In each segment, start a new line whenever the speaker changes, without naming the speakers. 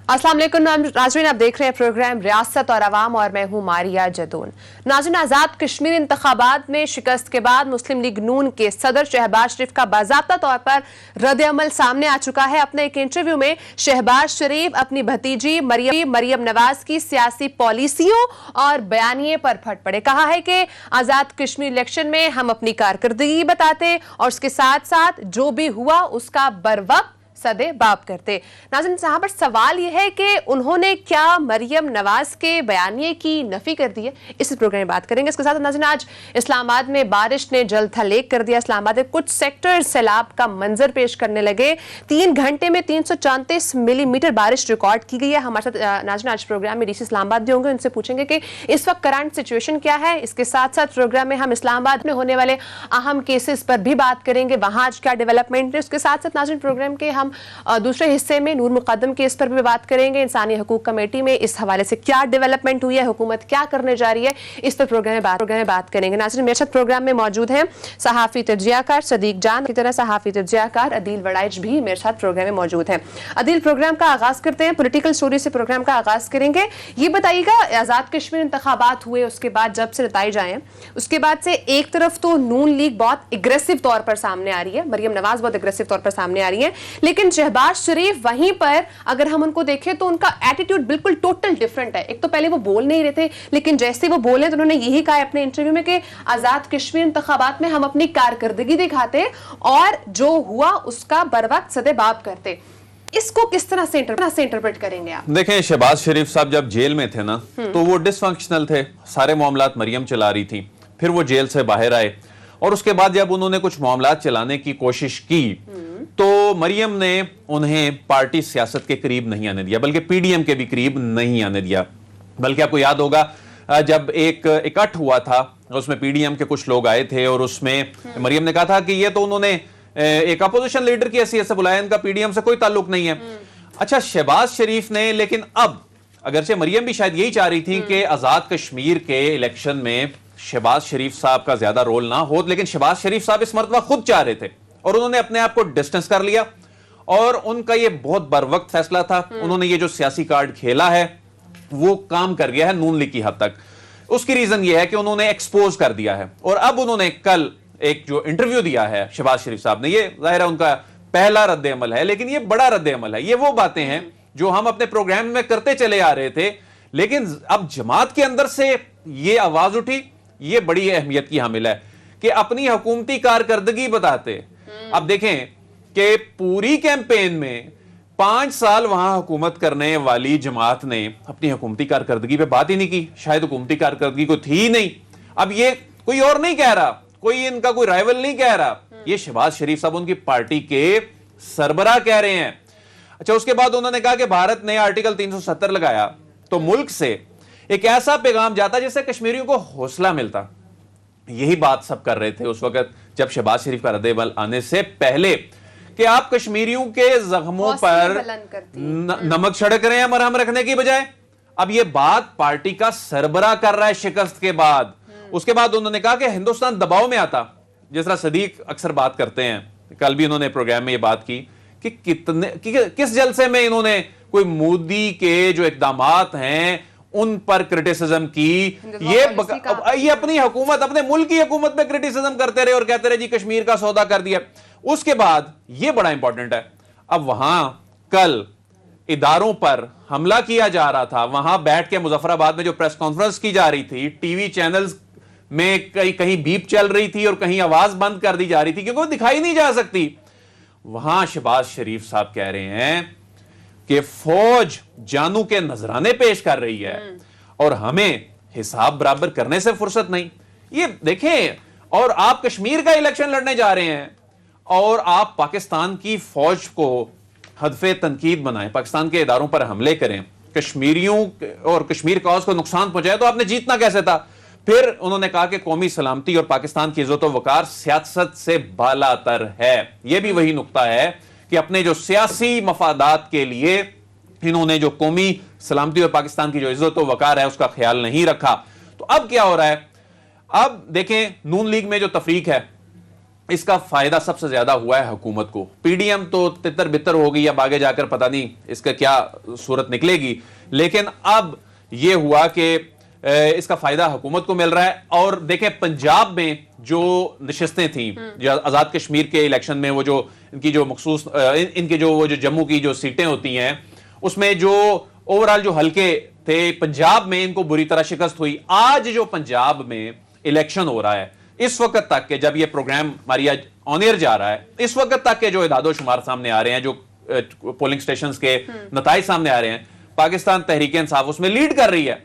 अस्सलाम वालेकुम नाज़रीन, आप देख रहे हैं प्रोग्राम रियासत और अवाम और मैं हूं मारिया जदून। नाज़रीन, आज़ाद कश्मीर इंतखाबात में शिकस्त के बाद मुस्लिम लीग नून के सदर शहबाज शरीफ का बाज़ाब्ता तौर पर रद्द-ए-अमल सामने आ चुका है। अपने एक इंटरव्यू में शहबाज शरीफ अपनी भतीजी मरियम नवाज की सियासी पॉलिसियों और बयानिए पर फट पड़े। कहा है कि आज़ाद कश्मीर इलेक्शन में हम अपनी कारकर्दगी बताते और उसके साथ साथ जो भी हुआ उसका बरवक्त सदे बाप करते। नाज़रीन, यहाँ पर सवाल यह है कि उन्होंने क्या मरियम नवाज के बयानिए की नफी कर दी है, इस प्रोग्राम में बात करेंगे। इसके साथ नाज़रीन, आज इस्लामाबाद में बारिश ने जल थलेग कर दिया। इस्लामाबाद में कुछ सेक्टर सैलाब का मंजर पेश करने लगे। 3 घंटे में 334 मिलीमीटर बारिश रिकॉर्ड की गई है। हमारे साथ नाज़रीन आज प्रोग्राम में डीसी इस्लामाबाद भी होंगे, उनसे पूछेंगे कि इस वक्त करंट सिचुएशन क्या है। इसके साथ साथ प्रोग्राम में हम इस्लामाबाद में होने वाले अहम केसेस पर भी बात करेंगे, वहां आज क्या डेवलपमेंट है। उसके साथ साथ नाज़रीन प्रोग्राम के हम दूसरे हिस्से में नूर मुकद्दम केस पर भी बात करेंगे। इंसानी हकूक कमेटी में इस हवाले से क्या डेवलपमेंट हुई है, हुकूमत क्या करने जा रही है, इस पर प्रोग्राम में बात करेंगे। नाज़रीन, मेरे साथ प्रोग्राम में मौजूद हैं सहाफ़ी तज्जियाकार सदीक जान, की तरह सहाफ़ी तज्जियाकार अदील वड़ाइच भी मेरे साथ प्रोग्राम में मौजूद हैं। अदील, प्रोग्राम का आगाज करते हैं, पॉलिटिकल स्टोरी से प्रोग्राम का आगाज करेंगे। ये बताइएगा, आज़ाद कश्मीर इंतखाबात हुए उसके बाद जब से नतीजे आए, उसके बाद से एक तरफ तो नून लीग बहुत एग्रेसिव तौर पर सामने आ रही है, मरियम नवाज बहुत एग्रेसिव तौर पर सामने आ रही है, लेकिन शहबाज शरीफ वहीं पर अगर हम उनको देखें तो उनका एटीट्यूड बिल्कुल टोटल डिफरेंट है। एक तो पहले वो बोल नहीं रहे थे, लेकिन जैसे वो बोले तो उन्होंने यही कहा अपने इंटरव्यू में कि आजाद कश्मीर इंतखाबात में हम अपनी कारकर्दगी दिखाते और जो हुआ उसका बरवक्त सदेबाब करते। इसको किस तरह से इंटरप्रेट करेंगे आप?
देखें, शहबाज शरीफ साहब जब जेल में थे ना, तो वो डिसफंक्शनल थे, सारे मामलात मरियम चला रही थी। फिर वो जेल से बाहर आए और उसके बाद जब उन्होंने कुछ मामलात चलाने की कोशिश की तो मरियम ने उन्हें पार्टी सियासत के करीब नहीं आने दिया, बल्कि पीडीएम के भी करीब नहीं आने दिया। बल्कि आपको याद होगा जब एक इकट्ठ हुआ था उसमें पीडीएम के कुछ लोग आए थे और उसमें मरियम ने कहा था कि ये तो उन्होंने एक अपोजिशन लीडर की हैसियत से बुलाया, इनका पीडीएम से कोई ताल्लुक नहीं है। अच्छा, शहबाज शरीफ ने, लेकिन अब अगरचे मरियम भी शायद यही चाह रही थी कि आजाद कश्मीर के इलेक्शन में शहबाज शरीफ साहब का ज्यादा रोल ना हो, लेकिन शहबाज शरीफ साहब इस मर्तबा खुद चाह रहे थे और उन्होंने अपने आप को डिस्टेंस कर लिया और उनका ये बहुत बरवक्त फैसला था। उन्होंने ये जो सियासी कार्ड खेला है वो काम कर गया है नून लीग की हद तक। उसकी रीजन ये है कि उन्होंने एक्सपोज कर दिया है और अब उन्होंने कल एक जो इंटरव्यू दिया है शहबाज शरीफ साहब ने, ये जाहिर है उनका पहला रद्द अमल है, लेकिन ये बड़ा रद्द अमल है। ये वो बातें हैं जो हम अपने प्रोग्राम में करते चले आ रहे थे, लेकिन अब जमात के अंदर से ये आवाज उठी, ये बड़ी अहमियत की हामिल है कि अपनी हुकूमती कारकर्दगी बताते। अब देखें कि पूरी कैंपेन में 5 साल वहां हुकूमत करने वाली जमात ने अपनी हुकूमती कारकर्दगी पे बात ही नहीं की, शायद हुकूमती कारकर्दगी को थी ही नहीं। अब ये कोई और नहीं कह रहा, कोई इनका कोई राइवल नहीं कह रहा, ये शहबाज शरीफ साहब उनकी पार्टी के सरबराह कह रहे हैं। अच्छा, उसके बाद उन्होंने कहा कि भारत ने आर्टिकल 370 लगाया तो मुल्क से एक ऐसा पैगाम जाता जिससे कश्मीरियों को हौसला मिलता। यही बात सब कर रहे थे उस वक्त जब शहबाज शरीफ का रद्द-ए-अमल आने से पहले कि आप कश्मीरियों के जख्मों पर नमक छिड़क रहे हैं मरहम रखने की बजाय। अब यह बात पार्टी का सरबराह कर रहा है शिकस्त के बाद। उसके बाद उन्होंने कहा कि हिंदुस्तान दबाव में आता, जिस तरह सदीक अक्सर बात करते हैं, कल भी उन्होंने प्रोग्राम में यह बात की कि किस जलसे में इन्होंने कोई मोदी के जो इकदामात हैं उन पर क्रिटिसिज्म की। ये अपनी हुकूमत, अपने मुल्क की हुकूमत पे क्रिटिसिज्म करते रहे और कहते रहे जी कश्मीर का सौदा कर दिया। उसके बाद ये बड़ा इंपॉर्टेंट है, अब वहां कल इदारों पर हमला किया जा रहा था, वहां बैठ के मुजफ्फराबाद में जो प्रेस कॉन्फ्रेंस की जा रही थी, टीवी चैनल्स में कहीं बीप चल रही थी और कहीं आवाज बंद कर दी जा रही थी क्योंकि वो दिखाई नहीं जा सकती। वहां शहबाज शरीफ साहब कह रहे हैं कि फौज जानू के नजराने पेश कर रही है और हमें हिसाब बराबर करने से फुर्सत नहीं। ये देखें, और आप कश्मीर का इलेक्शन लड़ने जा रहे हैं और आप पाकिस्तान की फौज को हदफे तनकीद बनाएं, पाकिस्तान के इदारों पर हमले करें, कश्मीरियों और कश्मीर कॉज को नुकसान पहुंचाए, तो आपने जीतना कैसे था? फिर उन्होंने कहा कि कौमी सलामती और पाकिस्तान की इज्जत व वकार सियासत से बालातर है। यह भी वही नुक्ता है कि अपने जो सियासी मफादात के लिए इन्होंने जो कौमी सलामती और पाकिस्तान की जो इज्जत व वकार है उसका ख्याल नहीं रखा। तो अब क्या हो रहा है? अब देखें, नून लीग में जो तफरीक है इसका फायदा सबसे ज्यादा हुआ है हुकूमत को। पीडीएम तो तितर बितर हो गई, अब आगे जाकर पता नहीं इसका क्या सूरत निकलेगी, लेकिन अब यह हुआ कि इसका फायदा हुकूमत को मिल रहा है। और देखें पंजाब में जो नशिस्तें थी, जो आजाद कश्मीर के इलेक्शन में, वो जो इनकी जो मखसूस इनके जो वो जो जम्मू की जो सीटें होती हैं, उसमें जो ओवरऑल जो हल्के थे पंजाब में, इनको बुरी तरह शिकस्त हुई। आज जो पंजाब में इलेक्शन हो रहा है, इस वक्त तक के, जब ये प्रोग्राम हमारी आज ऑन एयर जा रहा है, इस वक्त तक के जो इदादो शुमार सामने आ रहे हैं, जो पोलिंग स्टेशन के नताइज सामने आ रहे हैं, पाकिस्तान तहरीक इंसाफ उसमें लीड कर रही है।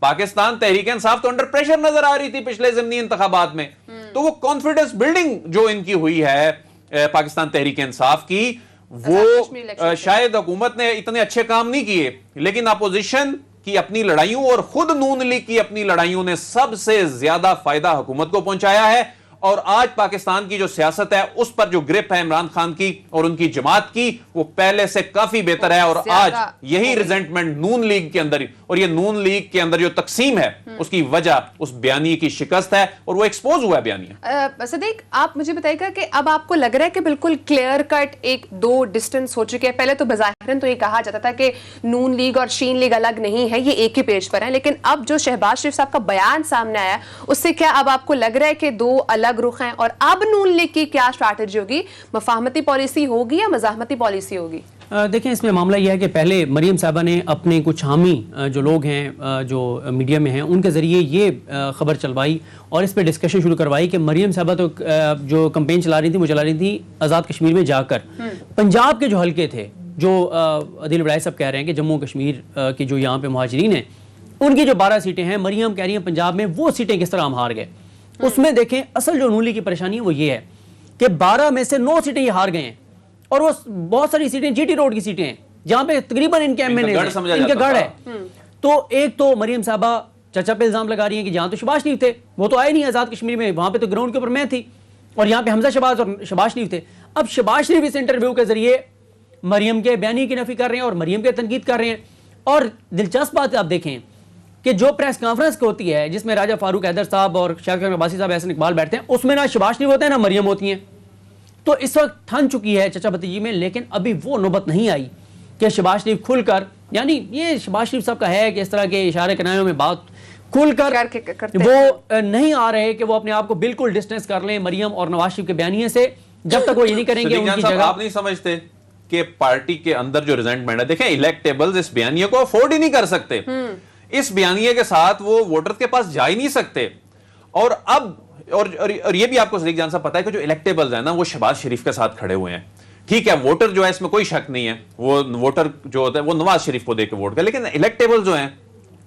पाकिस्तान तहरीक इंसाफ तो अंडर प्रेशर नजर आ रही थी पिछले ज़िमनी इंतखाबात में। तो वो कॉन्फिडेंस बिल्डिंग जो इनकी हुई है पाकिस्तान तहरीक इंसाफ की, वो शायद हुकूमत ने इतने अच्छे काम नहीं किए, लेकिन अपोजिशन की अपनी लड़ाइयों और खुद नून लीग की अपनी लड़ाइयों ने सबसे ज्यादा फायदा हुकूमत को पहुंचाया है। और आज पाकिस्तान की जो सियासत है, उस पर जो ग्रिप है इमरान खान की और उनकी जमात की, वो पहले से काफी बेहतर है। और आज यही रिजेंटमेंट नून लीग के अंदर, और ये नून लीग के अंदर जो तकसीम है, उसकी वजह उस बयानी की शिकस्त है, और वो एक्सपोज हुआ है बयानिया।
सदीक, आप मुझे बताइएगा कि अब आपको लग रहा है कि बिल्कुल क्लियर कट एक दो डिस्टेंस हो चुके हैं? पहले तो बज़ाहिरन तो ये कहा जाता था कि नून लीग और शीन लीग अलग नहीं है, ये एक ही पेज पर है, लेकिन अब जो शहबाज शरीफ साहब का बयान सामने आया, उससे क्या अब आपको लग रहा है कि दो अलग रुख हैं? और अब नून लीग की क्या स्ट्रैटेजी होगी? मफाहमती पॉलिसी होगी या मज़ाहमती पॉलिसी होगी?
देखें, इसमें मामला यह है कि पहले मरियम साहबा ने अपने कुछ हामी जो लोग हैं जो मीडिया में हैं, उनके ज़रिए ये ख़बर चलवाई और इस पर डिस्कशन शुरू करवाई कि मरियम साहबा तो जो कंपेन चला रही थी, वो चला रही थी आज़ाद कश्मीर में जाकर। पंजाब के जो हल्के थे, जो अदील वड़ाई साहब कह रहे हैं कि जम्मू कश्मीर की जो यहाँ पे मुहाजिरीन हैं, उनकी जो 12 सीटें हैं, मरियम कह रही हैं पंजाब में वो सीटें किस तरह हम हार गए। उसमें देखें, असल जो नून लीग की परेशानी है वो ये है कि 12 में से 9 सीटें ये हार गए हैं, और वो बहुत सारी सीटें जीटी रोड की सीटें हैं, जहां पे तकरीबन इनके एमएनए इनके गढ़ है। तो एक तो मरियम साहबा चचा पे इल्जाम लगा रही हैं कि जहां तो शहबाज शरीफ थे, वो तो आए नहीं आजाद कश्मीर में, वहां पे तो ग्राउंड के ऊपर मैं थी, और यहाँ पे हमजा शहबाज और शहबाज शरीफ थे। अब शहबाज शरीफ इस इंटरव्यू के जरिए मरियम के बयानी की नफी कर रहे हैं और मरियम के तनकीद कर रहे हैं। और दिलचस्प बात आप देखें कि जो प्रेस कॉन्फ्रेंस होती है, जिसमें राजा फारूक हैदर साहब और शाहिद खान अब्बासी साहब, एहसन इकबाल बैठते हैं, उसमें ना शहबाज शरीफ होते हैं ना मरियम होती हैं। तो इस वक्त ठन चुकी है चचा भतीजी में, लेकिन अभी वो नौबत नहीं आई कि शहबाज शरीफ खुलकर, यानी ये शहबाज शरीफ साहब का है कि इस तरह के इशारे किनारों में बात खुलकर वो नहीं आ रहे कि वो अपने आप को बिल्कुल डिस्टेंस कर लें मरियम और नवाज शरीफ के बयानिए से, जब तक वो ये नहीं करेंगे उनकी जगह।
आप नहीं समझते कि पार्टी के अंदर जो रिजेंटमेंट है, देखें इलेक्टेबल्स इस बयानिए को अफोर्ड ही नहीं कर सकते, इस बयानिए के साथ वो वोटर्स के पास जा ही नहीं सकते। और अब और ये भी आपको सदीक जान साहब पता है कि जो इलेक्टेबल्स है ना, वो शहबाज शरीफ के साथ खड़े हुए हैं। ठीक है, वोटर जो है इसमें कोई शक नहीं है, वो वोटर जो होता है वो नवाज शरीफ को देकर वोट कर, लेकिन इलेक्टेबल्स जो हैं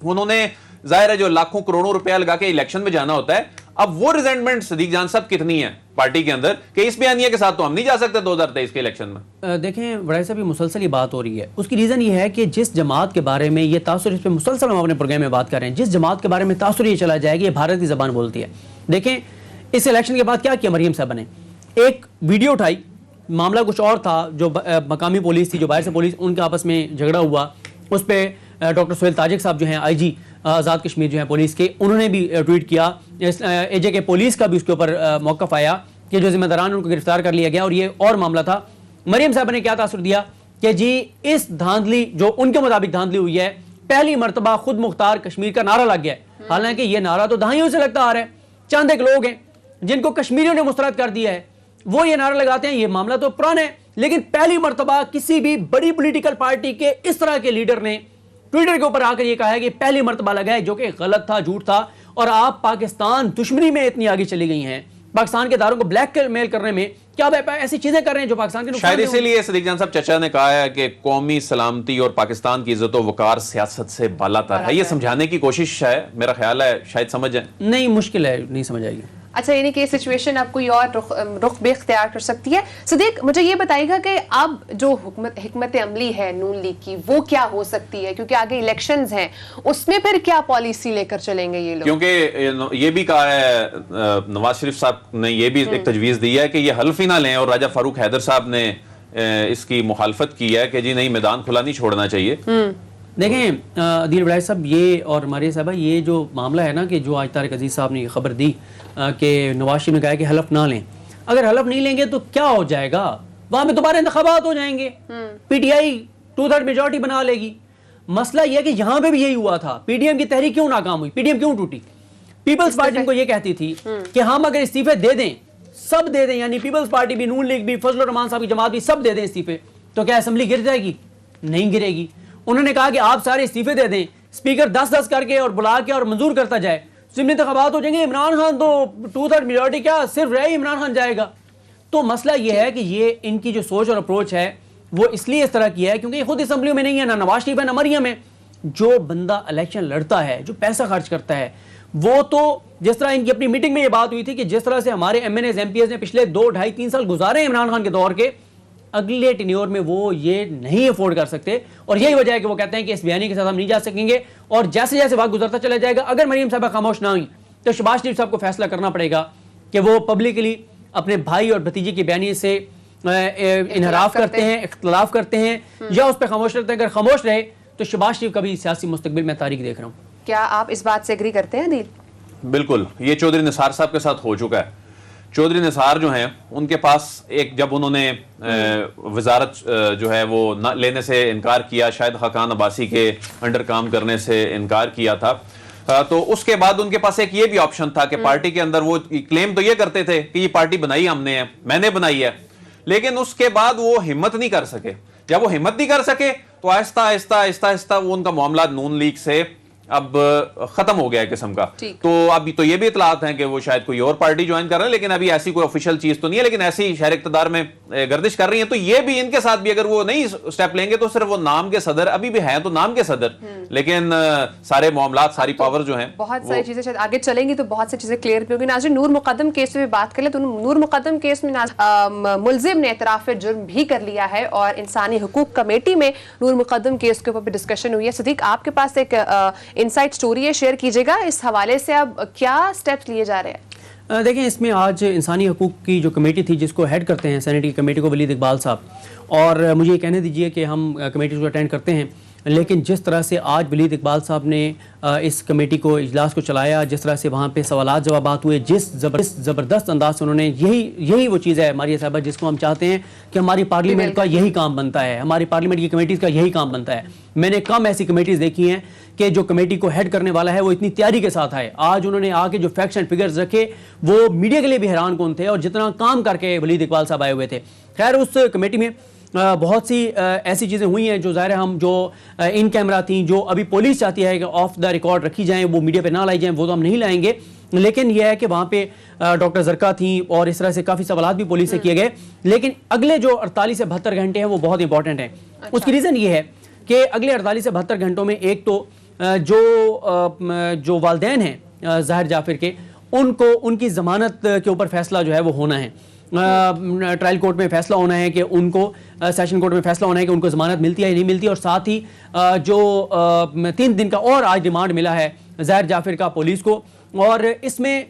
उन्होंने जाहिर है जो लाखों करोड़ों रुपया लगा के इलेक्शन में जाना होता है। अब वो रिजेंटमेंट सदीक जान साहब कितनी है पार्टी के अंदर कि इस बयानिया के साथ तो हम नहीं जा सकते 2023 के इलेक्शन में।
देखें वड़ाई साहब, ये मुसलसल ही बात हो रही है। उसकी रीज़न ये है कि जिस जमात के बारे में ये तासुर, इस पर मुसलसल हम अपने प्रोग्राम में बात कर रहे हैं, जिस जमात के बारे में तासुर ये चला जाएगी ये भारत की ज़बान बोलती है। देखें इस इलेक्शन के बाद क्या किया मरियम साहब ने, एक वीडियो उठाई, मामला कुछ और था, जो मकामी पुलिस थी, जो बाहर से पुलिस, उनके आपस में झगड़ा हुआ, उस पर डॉक्टर सोहेल ताजिक साहब जो हैं IG आज़ाद कश्मीर जो है पुलिस के, उन्होंने भी ट्वीट किया। AJ के पुलिस का भी उसके ऊपर मौक़िफ़ आया कि जो जिम्मेदारान उनको गिरफ्तार कर लिया गया, और ये और मामला था। मरियम साहब ने क्या तासुर दिया कि जी इस धांधली, जो उनके मुताबिक धांधली हुई है, पहली मरतबा खुद मुख्तार कश्मीर का नारा लग गया है। हालांकि ये नारा तो दहाइयों से लगता आ रहा है, चंद एक लोग हैं जिनको कश्मीरियों ने मुस्तरद कर दिया है, वो ये नारा लगाते हैं। ये मामला तो पुराना है, लेकिन पहली मरतबा किसी भी बड़ी पॉलिटिकल पार्टी के इस तरह के लीडर ने ट्विटर के ऊपर आकर ये कहा है कि पहली मरतबा लगा है, जो कि गलत था, झूठ था। और आप पाकिस्तान दुश्मनी में इतनी आगे चली गई हैं, पाकिस्तान के इदारों को ब्लैकमेल करने में, क्या ऐसी चीजें कर रहे हैं जो पाकिस्तान के
शायद इसीलिए सदीक जान साहब चचा ने कहा है कि कौमी सलामती और पाकिस्तान की इज्जत व वकार सियासत से बालातर है। ये समझाने की कोशिश है, मेरा ख्याल है शायद समझ जाए।
नहीं, मुश्किल है, नहीं समझ आएगी।
अच्छा, यानी कि सिचुएशन अब कोई और रुख भी इख्तियार कर सकती है। सदीक, मुझे ये बताइएगा कि अब जो हिकमत अमली है नून लीग की, वो क्या हो सकती है? क्योंकि आगे इलेक्शंस हैं, उसमें फिर क्या पॉलिसी लेकर चलेंगे ये लोग?
क्योंकि ये भी कहा है नवाज शरीफ साहब ने, ये भी एक तजवीज़ दी है कि ये हल्फ ही ना लें, और राजा फारूक हैदर साहब ने इसकी मुखालफत की है कि जी नहीं, मैदान खुला नहीं छोड़ना चाहिए।
देखें अदील वड़ाई साहब, ये और मारिया साहबा, ये जो मामला है ना कि जो आज तारिक अजीज़ साहब ने खबर दी कि नवाज शरीफ ने कहा कि हलफ ना लें, अगर हलफ नहीं लेंगे तो क्या हो जाएगा, वहां पे दोबारा इंतखाबात हो जाएंगे, पीटीआई 2/3 मेजॉरिटी बना लेगी। मसला यह है कि यहां पे भी यही हुआ था। पीडीएम की तहरीक क्यों नाकाम हुई, पीडीएम क्यों टूटी? पीपल्स पार्टी इनको ये कहती थी कि हम अगर इस्तीफे दे दें, सब दे दें, यानी पीपल्स पार्टी भी, नून लीग भी, फजलुर रहमान साहब की जमात भी, सब दे दें इस्तीफे, तो क्या असेंबली गिर जाएगी? नहीं गिरेगी। उन्होंने कहा कि आप सारे इस्तीफे दे दें, स्पीकर 10-10 करके और बुला के और मंजूर करता जाए, सिमनी इंतखाबात हो जाएंगे, इमरान खान तो 2/3 मेजॉरिटी क्या सिर्फ रहे इमरान खान जाएगा। तो मसला यह है कि ये इनकी जो सोच और अप्रोच है वो इसलिए इस तरह की है क्योंकि खुद असेंबली में नहीं है, ना नवाज शरीफ है ना मरियम है। जो बंदा इलेक्शन लड़ता है, जो पैसा खर्च करता है, वो तो जिस तरह इनकी अपनी मीटिंग में ये बात हुई थी कि जिस तरह से हमारे एमएनएस एमपीएस ने पिछले 2, 2.5, 3 साल गुजारे हैं इमरान खान के दौर के, अगले टेन्योर में वो ये नहीं अफोर्ड कर सकते। और यही वजह है कि वो कहते हैं कि इस बयानी के साथ हम नहीं जा सकेंगे और जैसे जैसे वक्त गुजरता चला जाएगा, अगर मरियम साहबा खामोश ना हुई तो शहबाज शरीफ साहब को फैसला करना पड़ेगा कि वो पब्लिकली अपने भाई और भतीजे की बयानी से इनहराफ करते हैं, इख्तलाफ करते हैं या उस पर खामोश रहते हैं। अगर खामोश रहे तो शहबाज शरीफ का भी सियासी मुस्तकबिल में तारीख देख रहा हूँ।
क्या आप इस बात से एग्री करते हैं अदील?
बिल्कुल, ये चौधरी निसार साहब के साथ हो चुका है। चौधरी निसार जो हैं उनके पास एक, जब उन्होंने वजारत जो है वो न लेने से इनकार किया, शायद खाकान अब्बासी के अंडर काम करने से इनकार किया था, तो उसके बाद उनके पास एक ये भी ऑप्शन था कि पार्टी के अंदर वो क्लेम तो ये करते थे कि ये पार्टी बनाई हमने है, मैंने बनाई है, लेकिन उसके बाद वो हिम्मत नहीं कर सके। जब वो हिम्मत नहीं कर सके तो आहिस्ता आहिस्ता आहिस्ता आहिस्ता वो उनका मामला नून लीग से अब खत्म हो गया है किस्म का। तो अभी तो ये भी इतलात हैं कि वो शायद कोई और पार्टी ज्वाइन कर रहे हैं, लेकिन अभी ऐसी कोई ऑफिशियल चीज तो नहीं है, लेकिन ऐसी शहर इक़्तिदार में गर्दिश कर रही हैं। तो ये भी इनके साथ भी अगर वो नहीं स्टेप लेंगे तो सिर्फ वो नाम के सदर अभी भी हैं, तो नाम के सदर, लेकिन सारे मामलात, सारी पावर जो हैं,
बहुत सारी चीजें शायद आगे चलेंगी तो बहुत सी चीजें क्लियर भी होगी। नाज़रीन, नूर मुकद्दम केस में बात करें तो नूर मुकद्दम केस में मुलजिम ने एतराफ जुर्म भी कर लिया है और इंसानी हुकूक कमेटी में नूर मुकद्दम केस के ऊपर भी डिस्कशन हुई है। सदीक, आपके पास एक इनसाइट स्टोरी है, शेयर कीजिएगा इस हवाले से। अब क्या स्टेप्स लिए जा रहे हैं?
देखें, इसमें आज इंसानी हकूक़ की जो कमेटी थी जिसको हेड करते हैं सेनेट की कमेटी को वलीद इकबाल साहब, और मुझे ये कहने दीजिए कि हम कमेटी को अटेंड करते हैं, लेकिन जिस तरह से आज वलीद इकबाल साहब ने इस कमेटी को, इजलास को चलाया, जिस तरह से वहाँ पे सवालात जवाबात हुए, जिस ज़बरदस्त अंदाज से उन्होंने, यही वो चीज़ है मारिया साहबा जिसको हम चाहते हैं कि हमारी पार्लियामेंट का यही काम बनता है, हमारी पार्लियामेंट की कमेटीज़ का यही काम बनता है। मैंने कम ऐसी कमेटीज़ देखी हैं कि जो कमेटी को हेड करने वाला है वो इतनी तैयारी के साथ आए। आज उन्होंने आके जो फैक्ट्स एंड फिगर्स रखे वो मीडिया के लिए भी हैरान कौन थे, और जितना काम करके वलीद इकबाल साहब आए हुए थे। खैर, उस कमेटी में बहुत सी ऐसी चीज़ें हुई हैं जो ज़ाहिर हम जो इन कैमरा थी, जो अभी पुलिस चाहती है कि ऑफ द रिकॉर्ड रखी जाएँ, वो मीडिया पे ना लाई जाएँ, वो तो हम नहीं लाएंगे। लेकिन यह है कि वहाँ पे डॉक्टर जरका थी और इस तरह से काफ़ी सवालात भी पुलिस से किए गए। लेकिन अगले जो 48 से 72 घंटे हैं वो बहुत इंपॉर्टेंट हैं। अच्छा। उसकी रीज़न ये है कि अगले 48 से 72 घंटों में एक तो जो वालिदैन हैं ज़ाहिर जाफिर के, उनको उनकी ज़मानत के ऊपर फैसला जो है वो होना है। ट्रायल कोर्ट में फैसला होना है कि उनको, सेशन कोर्ट में फैसला होना है कि उनको ज़मानत मिलती है या नहीं मिलती। और साथ ही जो 3 दिन का और आज रिमांड मिला है ज़ाहिर जाफिर का पुलिस को, और इसमें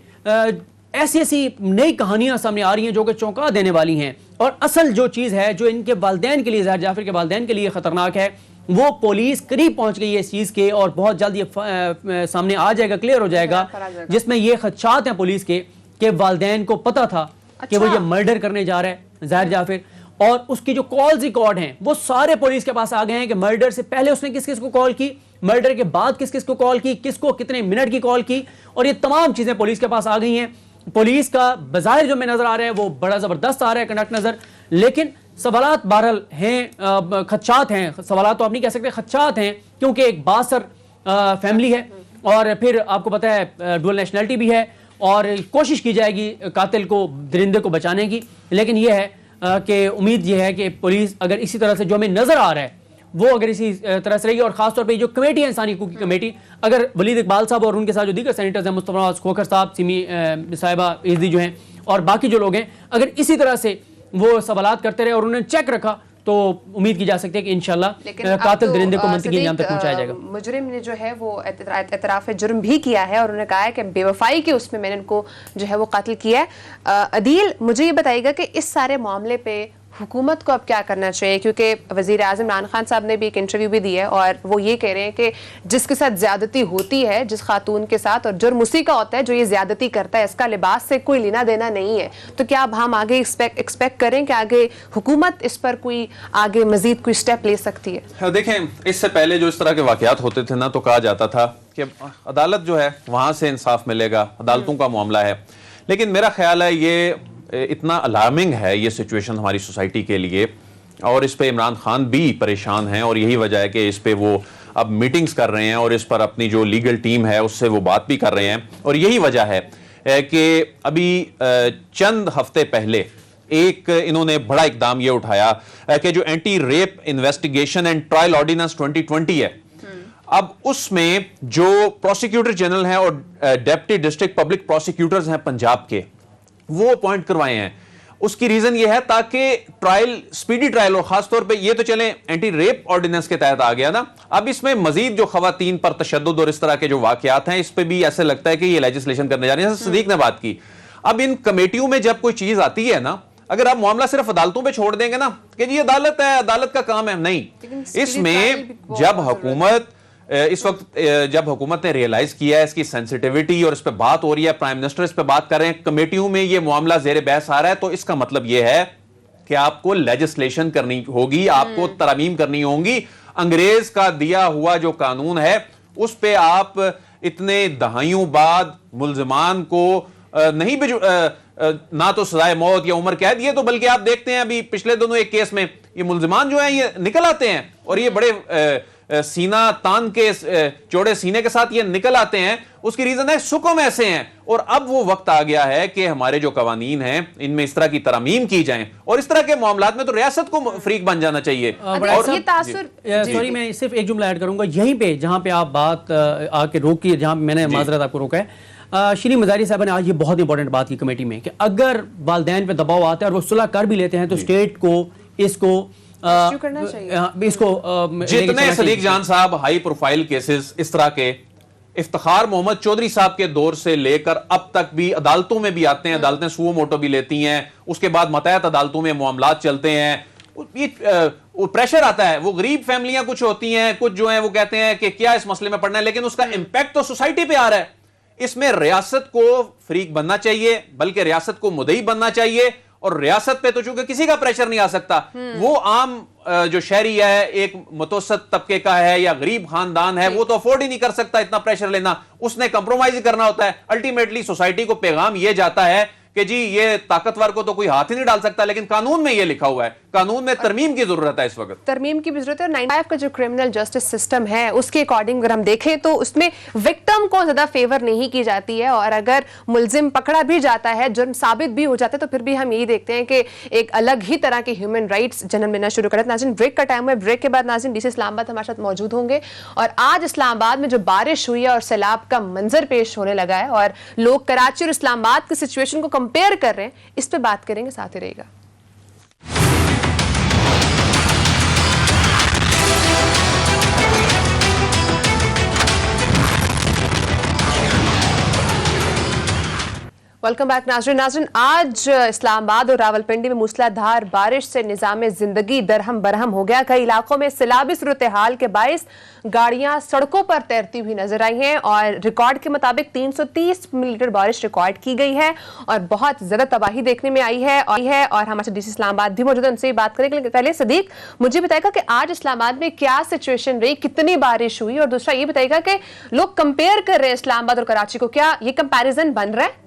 ऐसी ऐसी नई कहानियां सामने आ रही हैं जो कि चौंका देने वाली हैं। और असल जो चीज़ है जो इनके वालिदैन के लिए, ज़ाहिर जाफिर के वालिदैन के लिए ख़तरनाक है, वो पुलिस करीब पहुंच गई है इस चीज़ के, और बहुत जल्द ये सामने आ जाएगा, क्लियर हो जाएगा, जिसमें ये खदशात हैं पुलिस के कि वालिदैन को पता था कि वो ये मर्डर करने जा रहा है ज़ाहिर जाफिर, और उसकी जो कॉल्स रिकॉर्ड हैं वो सारे पुलिस के पास आ गए हैं कि मर्डर से पहले उसने किस किस को कॉल की, मर्डर के बाद किस किस को कॉल की, किसको कितने मिनट की कॉल की, और ये तमाम चीज़ें पुलिस के पास आ गई हैं। पुलिस का बज़ाहिर जो में नज़र आ रहा है वो बड़ा ज़बरदस्त आ रहा है कंडक्ट नज़र, लेकिन सवालात बहरहाल हैं, खदशात हैं, सवालात तो आप नहीं कह सकते, खदशात हैं, क्योंकि एक बासर फैमिली है और फिर आपको पता है डुअल नेशनलिटी भी है, और कोशिश की जाएगी कातिल को, दरिंदे को बचाने की। लेकिन यह है कि उम्मीद यह है कि पुलिस अगर इसी तरह से जो हमें नज़र आ रहा है वो अगर इसी तरह से रही, और ख़ासतौर पे जो कमेटी है इंसानी हकूक़ की कमेटी, अगर वलीद इकबाल साहब और उनके साथ जो दीगर सेनेटर्स हैं, मुस्तफ़ा नवाज़ खोखर साहब, सिमी साहिबा इज़दी जो हैं, और बाकी जो लोग हैं, अगर इसी तरह से वो सवालात करते रहे और उन्होंने चेक रखा, तो उम्मीद की जा सकती है कि इंशाल्लाह कातिल दरिंदे को मंतकी अंजाम तक पहुंचाया जाएगा।
मुजरिम ने जो है वो एतराफ़ जुर्म भी किया है और उन्होंने कहा है कि बेवफाई के उसमें मैंने उनको जो है वो कातिल किया है। अदील, मुझे ये बताइएगा कि इस सारे मामले पे हुकूमत को अब क्या करना चाहिए, क्योंकि वज़ीर आज़म इमरान खान साहब ने भी एक इंटरव्यू भी दिया है और वो ये कह रहे हैं कि जिसके साथ ज़्यादती होती है, जिस खातून के साथ, और जुर्म उसी का होता है जो ये ज़्यादती करता है, इसका लिबास से कोई लेना देना नहीं है। तो क्या अब हम आगे एक्सपेक्ट करें कि आगे हुकूमत इस पर कोई आगे मजीद कोई स्टेप ले सकती है?
देखें, इससे पहले जो इस तरह के वाकयात होते थे ना, तो कहा जाता था कि अदालत जो है वहां से इंसाफ मिलेगा, अदालतों का मामला है। लेकिन मेरा ख्याल है ये इतना अलार्मिंग है ये सिचुएशन हमारी सोसाइटी के लिए, और इस पे इमरान खान भी परेशान हैं, और यही वजह है कि इस पे वो अब मीटिंग्स कर रहे हैं और इस पर अपनी जो लीगल टीम है उससे वो बात भी कर रहे हैं। और यही वजह है कि अभी चंद हफ्ते पहले एक इन्होंने बड़ा इकदाम ये उठाया कि जो anti rape investigation and trial ordinance 2020 है, अब उसमें जो प्रोसिक्यूटर जनरल हैं और डेप्टी डिस्ट्रिक्ट पब्लिक प्रोसिक्यूटर्स हैं पंजाब के, वो अपॉइंट करवाए हैं। उसकी रीजन ये है ताकि ट्रायल, स्पीडी ट्रायल, और खासतौर पे ये तो चले एंटी रेप ऑर्डिनेंस के तहत आ गया ना, अब इसमें मजीद जो खवातीन पर तशद्दुद और इस तरह के जो वाकयात हैं, इस पे भी ऐसे लगता है कि ये लेजिस्लेशन करने जा रहे हैं। सदीक ने बात की, अब इन कमेटियों में जब कोई चीज आती है ना, अगर आप मामला सिर्फ अदालतों पे छोड़ देंगे ना कि जी अदालत है, अदालत का काम है, नहीं, इसमें जब हुकूमत इस वक्त जब हुकूमत ने रियलाइज किया है इसकी सेंसिटिविटी और इस पे बात हो रही है, प्राइम मिनिस्टर इस पे बात कर रहे हैं, कमेटियों में ये मामला जेर बहस आ रहा है, तो इसका मतलब ये है कि आपको लेजिस्लेशन करनी होगी, आपको तरमीम करनी होगी। अंग्रेज का दिया हुआ जो कानून है उस पे आप इतने दहाइयों बाद मुल्जिमान को नहीं ना तो सजाए मौत या उम्र कैद, ये तो बल्कि आप देखते हैं अभी पिछले दोनों एक केस में ये मुल्जिमान जो है ये निकल आते हैं और ये बड़े सीना तान के चौड़े सीने के साथ ये निकल आते हैं। उसकी रीजन है सुकुम ऐसे हैं, और अब वो वक्त आ गया है कि हमारे जो कवानीन हैं इनमें इस तरह की तरमीम की जाए, और इस तरह के मामलात में तो रियासत को फ्रीक बन जाना चाहिए।
और ये तासुर,
सॉरी मैं सिर्फ एक जुमला ऐड करूंगा यहीं पे जहां पे आप बात आके रोकी, जहां मैंने माजरत आपको रोका है। श्री मजारी साहब ने आज ये बहुत इंपॉर्टेंट बात की कमेटी में कि अगर वालिदैन पे दबाव आता है और वो सुलह कर भी लेते हैं तो स्टेट को इसको
करना चाहिए।
इसको
जितने सदीक जान साहब हाई प्रोफाइल केसेस इस तरह के इफ्तिखार मोहम्मद चौधरी साहब के दौर से लेकर अब तक भी अदालतों में भी आते हैं, अदालतें सुओ मोटो भी लेती हैं, उसके बाद मतहत अदालतों में मामलात चलते हैं, ये प्रेशर आता है। वो गरीब फैमिलियां कुछ होती हैं, कुछ जो हैं वो कहते हैं कि क्या इस मसले में पढ़ना है, लेकिन उसका इंपैक्ट तो सोसाइटी पे आ रहा है। इसमें रियासत को फ्रीक बनना चाहिए, बल्कि रियासत को मुदई बनना चाहिए, और रियासत पे तो चूंकि किसी का प्रेशर नहीं आ सकता, वो आम जो शहरी है, एक मुतवस्सत तबके का है या गरीब खानदान है, वो तो अफोर्ड ही नहीं कर सकता इतना प्रेशर लेना, उसने कंप्रोमाइज करना होता है। अल्टीमेटली सोसाइटी को पैगाम ये जाता है कि जी ये ताकतवर को तो कोई हाथ ही नहीं डाल सकता, लेकिन कानून में ये लिखा हुआ है, कानून में तरमीम की जरूरत है, इस वक्त
तरमीम की भी जरूरत है। और 95 का जो क्रिमिनल जस्टिस सिस्टम है उसके अकॉर्डिंग अगर हम देखें तो उसमें विक्टिम को ज्यादा फेवर नहीं की जाती है, और अगर मुलजिम पकड़ा भी जाता है, जुर्म साबित भी हो जाता है, तो फिर भी हम यही देखते हैं कि एक अलग ही तरह के ह्यूमन राइट्स जन्म लेना शुरू करते हैं। नाज़रीन, ब्रेक का टाइम है, ब्रेक के बाद नाज़रीन डीसी इस्लामाबाद हमारे साथ मौजूद होंगे, और आज इस्लामाबाद में जो बारिश हुई है और सैलाब का मंजर पेश होने लगा है और लोग कराची और इस्लामाबाद की सिचुएशन को कंपेयर कर रहे हैं, इस पे बात करेंगे, साथ ही रहेगा। वेलकम बैक नाज़रीन, आज इस्लामाबाद और रावलपिंडी में मूसलाधार बारिश से निज़ाम ज़िंदगी दरहम बरहम हो गया। कई इलाकों में सैलाबी सूरत हाल के बाइस गाड़ियां सड़कों पर तैरती हुई नजर आई हैं, और रिकॉर्ड के मुताबिक 330 मिलीमीटर बारिश रिकॉर्ड की गई है और बहुत ज्यादा तबाही देखने में आई है। और हमारे डीसी इस्लामाबाद भी मौजूद है, उनसे बात करेंगे। लेकिन पहले सदीक मुझे बताएगा कि आज इस्लामाबाद में क्या सिचुएशन रही, कितनी बारिश हुई, और दूसरा ये बताएगा कि लोग कंपेयर कर रहे हैं इस्लामाबाद और कराची को, क्या ये कंपेरिजन बन रहा है?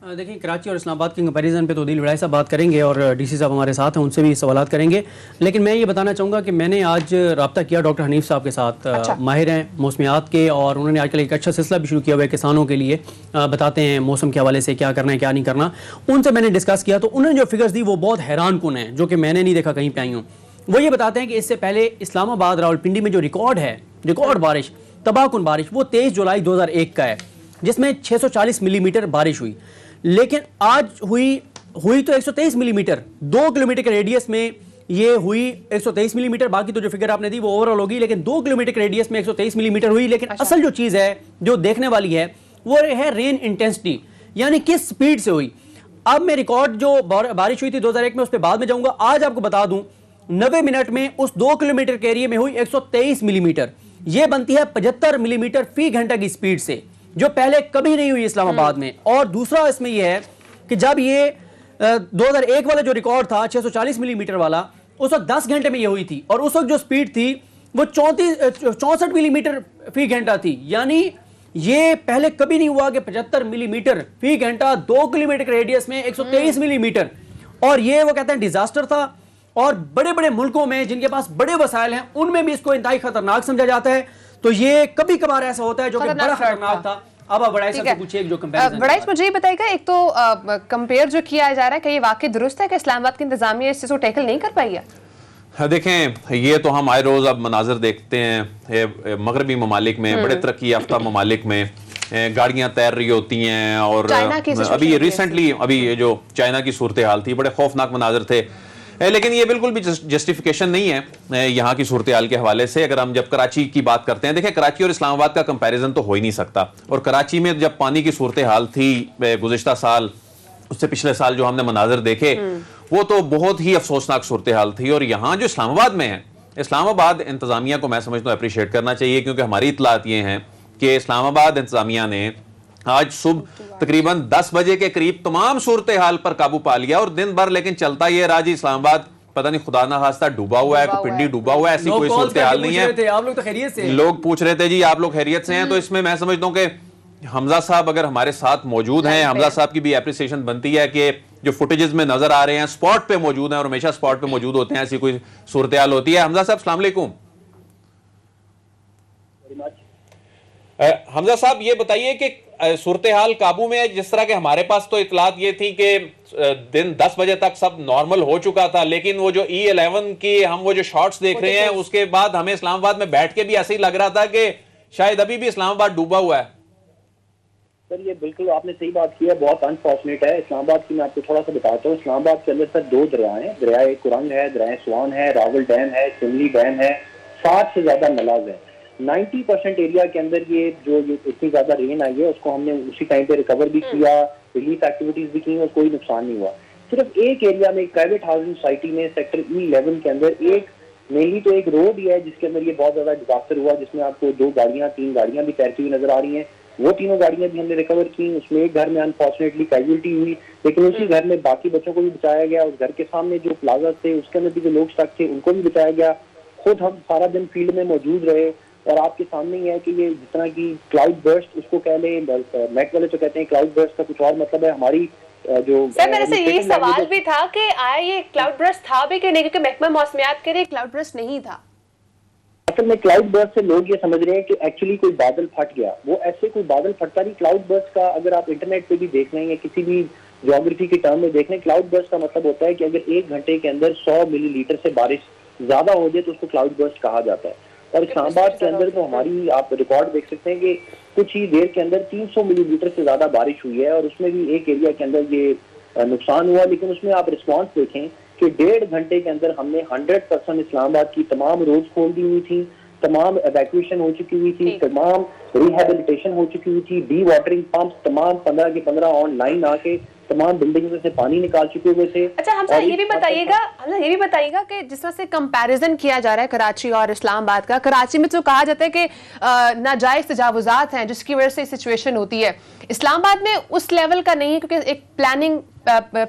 देखिए, कराची और इस्लामाबाद के कंपैरिजन पे तो दिल विड़ाई साहब बात करेंगे और डीसी साहब हमारे साथ हैं, उनसे भी सवालात करेंगे। लेकिन मैं ये बताना चाहूँगा कि मैंने आज रब्ता किया डॉक्टर हनीफ साहब के साथ। अच्छा। माहिर हैं मौसमियात के, और उन्होंने आजकल एक अच्छा सिलसिला भी शुरू किया हुआ है किसानों के लिए, बताते हैं मौसम के हवाले से क्या करना है क्या नहीं करना। उनसे मैंने डिस्कस किया तो उन्होंने जो फिगर्स दी वो बहुत हैरान कुन है, जो कि मैंने नहीं देखा कहीं पे आई हूँ। वो ये बताते हैं कि इससे पहले इस्लामाबाद रावलपिंडी में जो रिकॉर्ड बारिश, तबाहकुन बारिश, वो 23 जुलाई 2001 का है, जिसमें 640 मिलीमीटर बारिश हुई। लेकिन आज हुई तो 123 मिलीमीटर, 2 किलोमीटर के रेडियस में ये हुई 123 मिलीमीटर। बाकी तो जो फिगर आपने दी वो ओवरऑल होगी, लेकिन 2 किलोमीटर के रेडियस में 123 मिलीमीटर हुई। लेकिन असल जो चीज़ है जो देखने वाली है वो है रेन इंटेंसिटी, यानी किस स्पीड से हुई। अब मैं रिकॉर्ड जो बारिश हुई थी 2001 में उस पर बाद में जाऊंगा। आज आपको बता दूं 90 मिनट में उस 2 किलोमीटर के एरिया में हुई 123 मिलीमीटर। यह बनती है 75 मिलीमीटर फी घंटा की स्पीड से, जो पहले कभी नहीं हुई इस्लामाबाद में। और दूसरा इसमें यह है कि जब ये 2001 वाला जो रिकॉर्ड था 640 मिलीमीटर वाला, उस वक्त 10 घंटे में ये हुई थी, और उस वक्त जो स्पीड थी वो 64 मिलीमीटर फी घंटा थी। यानी ये पहले कभी नहीं हुआ कि 75 मिलीमीटर फी घंटा 2 किलोमीटर के रेडियस में 123 मिलीमीटर। और ये वो कहते हैं डिजास्टर था। और बड़े बड़े मुल्कों में जिनके पास बड़े वसाइल हैं उनमें भी इसको इंतहाई खतरनाक समझा जाता है। तो ये कभी कभार ऐसा होता है जो कि बड़ा खतरनाक था। अब आप बड़ाई से पूछिए जो कंपैरिजन।
बड़ाई मुझे ये बताइएगा, एक तो कंपेयर जो किया जा रहा है, क्या ये वाकई दुरुस्त है कि इस्लामाबाद की इंतजामिया इस चीज को टैकल नहीं कर पाई है?
देखें, ये तो हम आए रोज अब मनाजर देखते हैं मगरबी ममालिक में, बड़े तरक्की याफ्ता ममालिक में गाड़ियां तैर रही होती हैं। और अभी रिसेंटली अभी ये जो चाइना की सूरत हाल थी, बड़े खौफनाक मनाजर थे। लेकिन ये बिल्कुल भी जस्टिफिकेशन नहीं है यहाँ की सूरत हाल के हवाले से। अगर हम जब कराची की बात करते हैं, देखिए कराची और इस्लामाबाद का कंपैरिजन तो हो ही नहीं सकता। और कराची में जब पानी की सूरत हाल थी गुज़िश्ता साल, उससे पिछले साल जो हमने मनाजर देखे, वो तो बहुत ही अफसोसनाक सूरत हाल थी। और यहाँ जो इस्लामाबाद में है, इस्लामाबाद इंतजामिया को मैं समझता हूँ अप्रिशिएट करना चाहिए, क्योंकि हमारी इतलात ये हैं कि इस्लामाबाद इंतजामिया ने आज सुबह तकरीबन 10 बजे के करीब तमाम सूरत हाल पर काबू पा लिया। और दिन भर लेकिन चलता ये रहा जी, इस्लामाबाद पता नहीं खुदा ना खास्ता डूबा हुआ है, कोई पिंडी डूबा हुआ है, ऐसी कोई सूरत हाल नहीं है।
आप लोग तो खैरियत से हैं।
लोग पूछ रहे थे जी आप लोग खैरियत से हैं। तो इसमें मैं समझता हूँ कि हमजा साहब अगर हमारे साथ मौजूद हैं, हमजा साहब की भी एप्रिसिएशन बनती है कि जो फुटेजेस में नजर आ रहे हैं स्पॉट पे मौजूद हैं, और हमेशा स्पॉट पे मौजूद होते हैं, ऐसी कोई सूरत हाल होती है। हमजा साहब अस्सलाम वालेकुम। हमजा साहब ये बताइए कि सूरत हाल काबू में है? जिस तरह के हमारे पास तो इतलात ये थी कि दिन 10 बजे तक सब नॉर्मल हो चुका था, लेकिन वो जो E11 की हम वो जो शॉट्स देख रहे हैं, उसके बाद हमें इस्लामाबाद में बैठ के भी ऐसे ही लग रहा था कि शायद अभी भी इस्लामाबाद डूबा हुआ है।
सर ये बिल्कुल आपने सही बात की है, बहुत अनफॉर्चुनेट है। इस्लामाबाद की मैं आपको थोड़ा सा बताता हूँ। इस्लामाबाद के अंदर सर 2 दरिया हैं, दरिया कुरंग है, दरिया स्वान है, रावल डैम है, सिमली डैम है, 60 से ज्यादा नलाज है। 90% एरिया के अंदर ये जो इतनी ज्यादा रेन आई है उसको हमने उसी टाइम पे रिकवर भी किया, रिलीफ एक्टिविटीज भी की और कोई नुकसान नहीं हुआ। सिर्फ एक एरिया में प्राइवेट हाउसिंग सोसाइटी में सेक्टर E11 के अंदर एक मेनली तो एक रोड ही है जिसके अंदर ये बहुत ज्यादा डिजास्टर हुआ, जिसमें आपको 3 गाड़ियां भी तैरती हुई नजर आ रही हैं। वो तीनों गाड़ियां भी हमने रिकवर की। उसमें एक घर में अनफॉर्चुनेटली कैजुअलिटी हुई, लेकिन उसी घर में बाकी बच्चों को भी बचाया गया। उस घर के सामने जो प्लाजा थे उसके अंदर भी जो लोग स्टक थे उनको भी बचाया गया। खुद हम सारा दिन फील्ड में मौजूद रहे और आपके सामने ही है कि ये जिस तरह की क्लाउड बर्स्ट उसको कह लें, नेट वाले तो कहते हैं क्लाउड बर्स्ट का कुछ और मतलब है। हमारी जो
सर मेरे से यही सवाल भी था कि आया ये क्लाउड बर्स्ट था भी कि नहीं, क्योंकि महकमा मौसमियात के लिए क्लाउड बर्स्ट नहीं था।
असल में क्लाउड बर्स्ट से लोग ये समझ रहे हैं कि एक्चुअली कोई बादल फट गया। वो ऐसे कोई बादल फटता नहीं। क्लाउड बर्स्ट का अगर आप इंटरनेट पे भी देख लें या किसी भी ज्योग्राफी के टर्म में देख लें, क्लाउड बर्स्ट का मतलब होता है कि अगर 1 घंटे के अंदर 100 मिलीलीटर से बारिश ज्यादा हो जाए तो उसको क्लाउड बर्स्ट कहा जाता है। और इस्लामाबाद के अंदर तो हमारी आप रिकॉर्ड देख सकते हैं कि कुछ ही देर के अंदर 300 मिलीलीटर से ज्यादा बारिश हुई है और उसमें भी एक एरिया के अंदर ये नुकसान हुआ। लेकिन उसमें आप रिस्पॉन्स देखें कि 1.5 घंटे के अंदर हमने 100% इस्लामाबाद की तमाम रोड्स खोल दी हुई थी, तमाम एवैक्यूएशन हो चुकी हुई थी, तमाम रिहेबिलिटेशन हो चुकी हुई थी, डी वाटरिंग पंप तमाम 15 के 15 ऑनलाइन आके तमाम बिल्डिंग से पानी निकाल चुके हुए थे।
अच्छा हम ये भी बताइएगा कि जिस तरह से कंपैरिजन किया जा रहा है कराची और इस्लामाबाद का, कराची में तो कहा जाता है कि नाजायज तजावुजात हैं जिसकी वजह से सिचुएशन होती है। इस्लामाबाद में उस लेवल का नहीं है क्योंकि एक प्लानिंग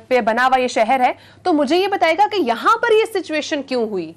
पे बना हुआ ये शहर है। तो मुझे ये बताइएगा कि यहाँ पर ये सिचुएशन क्यों हुई?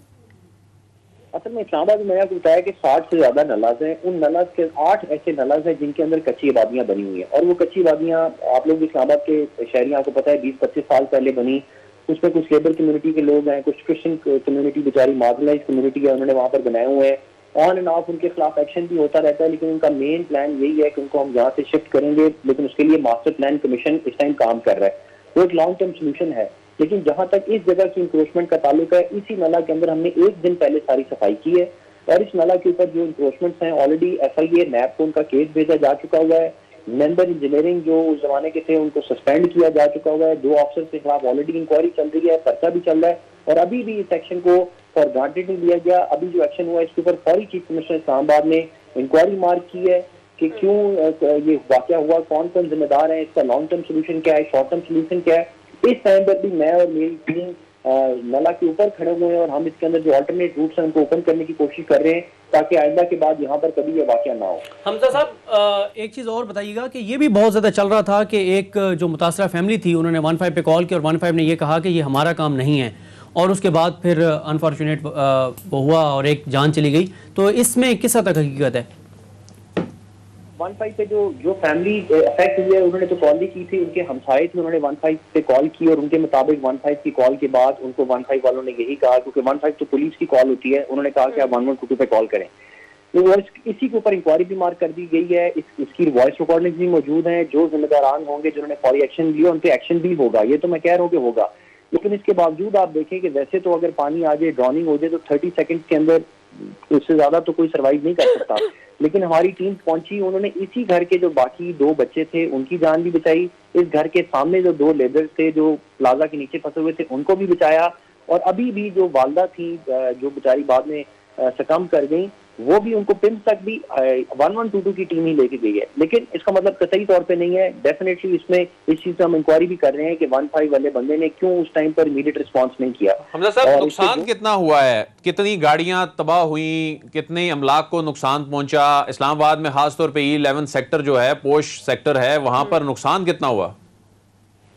असल में इस्लामाबाद में मैंने आपको बताया कि 60 से ज्यादा नलाज हैं। उन नलाज के 8 ऐसे नलाज हैं जिनके अंदर कच्ची आबादियां बनी हुई हैं। और वो कच्ची आबादियां आप लोग इस्लामाबाद के शहरियों को पता है 20-25 साल पहले बनी। उसमें कुछ लेबर कम्युनिटी के लोग हैं, कुछ क्रिश्चियन कम्युनिटी बेचारी मार्जिनलाइज कम्युनिटी है, उन्होंने वहां पर बनाए हुए हैं। ऑन एंड ऑफ उनके खिलाफ एक्शन भी होता रहता है, लेकिन उनका मेन प्लान यही है कि उनको हम यहाँ से शिफ्ट करेंगे। लेकिन उसके लिए मास्टर प्लान कमीशन इस टाइम काम कर रहा है। वो एक लॉन्ग टर्म सोल्यूशन है। लेकिन जहां तक इस जगह की इंक्रोचमेंट का ताल्लुक है, इसी नाला के अंदर हमने 1 दिन पहले सारी सफाई की है और इस नाला के ऊपर जो इंक्रोचमेंट्स हैं ऑलरेडी FIA नैब को उनका केस भेजा जा चुका हुआ है। मेंबर इंजीनियरिंग जो उस जमाने के थे उनको सस्पेंड किया जा चुका हुआ है। 2 ऑफिसर्स के खिलाफ ऑलरेडी इंक्वायरी चल रही है, पर्चा भी चल रहा है और अभी भी इस एक्शन को फॉर ग्रांटेड नहीं लिया गया। अभी जो एक्शन हुआ इसके ऊपर फौरी चीफ कमिश्नर इस्लामाबाद ने इंक्वायरी मार्क की है कि क्यों ये वाकया हुआ, कौन कौन जिम्मेदार है, इसका लॉन्ग टर्म सोल्यूशन क्या है, शॉर्ट टर्म सोल्यूशन क्या है। इस टाइम पर भी मैं और मेरी टीम नाला के ऊपर खड़े हुए हैं और हम इसके अंदर जो अल्टरनेट रूट्स हैं उनको ओपन करने की कोशिश कर रहे हैं ताकि आइंदा के बाद यहाँ पर कभी ये वाकया ना हो।
हमजा साहब, एक चीज़ और बताइएगा कि ये भी बहुत ज़्यादा चल रहा था कि एक जो मुतासरा फैमिली थी उन्होंने 15 पे कॉल की और 15 ने ये कहा कि ये हमारा काम नहीं है, और उसके बाद फिर अनफॉर्चुनेट वो हुआ और एक जान चली गई। तो इसमें किस हद तक हकीकत है?
15 पे जो फैमिली अफेक्ट हुई है उन्होंने तो कॉल ही की थी, उनके हमसाये थे, उन्होंने 15 पे कॉल की और उनके मुताबिक 15 की कॉल के बाद उनको 15 वालों ने यही कहा, क्योंकि 15 तो पुलिस की कॉल होती है, उन्होंने कहा कि आप 1122 पे कॉल करें। तो इसी के ऊपर इंक्वायरी भी मार्क कर दी गई है, इसकी वॉइस रिकॉर्डिंग भी मौजूद है। जो जिम्मेदारान होंगे जिन्होंने फौरी एक्शन लिया उन पे एक्शन भी होगा, ये तो मैं कह रहा हूँ कि होगा। लेकिन इसके बावजूद आप देखें कि वैसे तो अगर पानी आ जाए, ड्रॉनिंग हो जाए तो 30 सेकंड के अंदर उससे ज्यादा तो कोई सर्वाइव नहीं कर सकता। लेकिन हमारी टीम पहुंची, उन्होंने इसी घर के जो बाकी 2 बच्चे थे उनकी जान भी बचाई, इस घर के सामने जो 2 लेबर्स थे जो प्लाजा के नीचे फंसे हुए थे उनको भी बचाया, और अभी भी जो वालदा थी जो बेचारी बाद में सकम कर गई, वो भी उनको पिम्स तक भी 1122 की टीम ही लेके गई है। लेकिन इसका मतलब कतई तौर पे नहीं है, डेफिनेटली इसमें इस चीज से हम इंक्वायरी भी कर रहे हैं कि 15 वाले बंदे ने क्यों उस टाइम पर इमीडिएट रिस्पांस नहीं किया।
हमजा साहब, नुकसान कितना हुआ है? कितनी गाड़ियां तबाह हुई, कितने अमलाक को नुकसान पहुंचा? इस्लामाबाद में खासतौर पे E11 सेक्टर जो है, पोश सेक्टर है, वहां पर नुकसान कितना हुआ?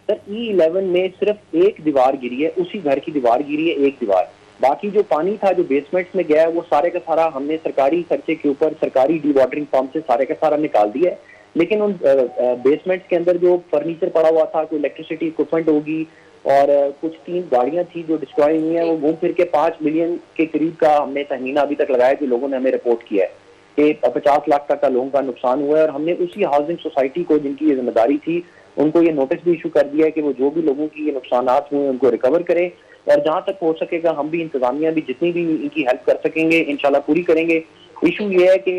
सर E11 में सिर्फ एक दीवार गिरी है, उसी घर की दीवार गिरी है, एक दीवार। बाकी जो पानी था जो बेसमेंट्स में गया है वो सारे का सारा हमने सरकारी खर्चे के ऊपर सरकारी डी वाटरिंग पंप से सारे का सारा निकाल दिया है। लेकिन उन बेसमेंट्स के अंदर जो फर्नीचर पड़ा हुआ था, कोई इलेक्ट्रिसिटी इक्विपमेंट होगी और कुछ 3 गाड़ियां थी जो डिस्ट्रॉय हुई हैं, वो घूम फिर के 5 मिलियन के करीब का हमने तहमीना अभी तक लगाया, जो लोगों ने हमें रिपोर्ट किया है कि 50 लाख तक का लोगों का नुकसान हुआ है। और हमने उसी हाउसिंग सोसाइटी को जिनकी ये जिम्मेदारी थी उनको ये नोटिस भी इशू कर दिया है कि वो जो भी लोगों की ये नुकसान हुए उनको रिकवर करें, और जहां तक हो सकेगा हम भी इंतजामिया भी जितनी भी इनकी हेल्प कर सकेंगे इंशाल्लाह पूरी करेंगे। इशू ये है कि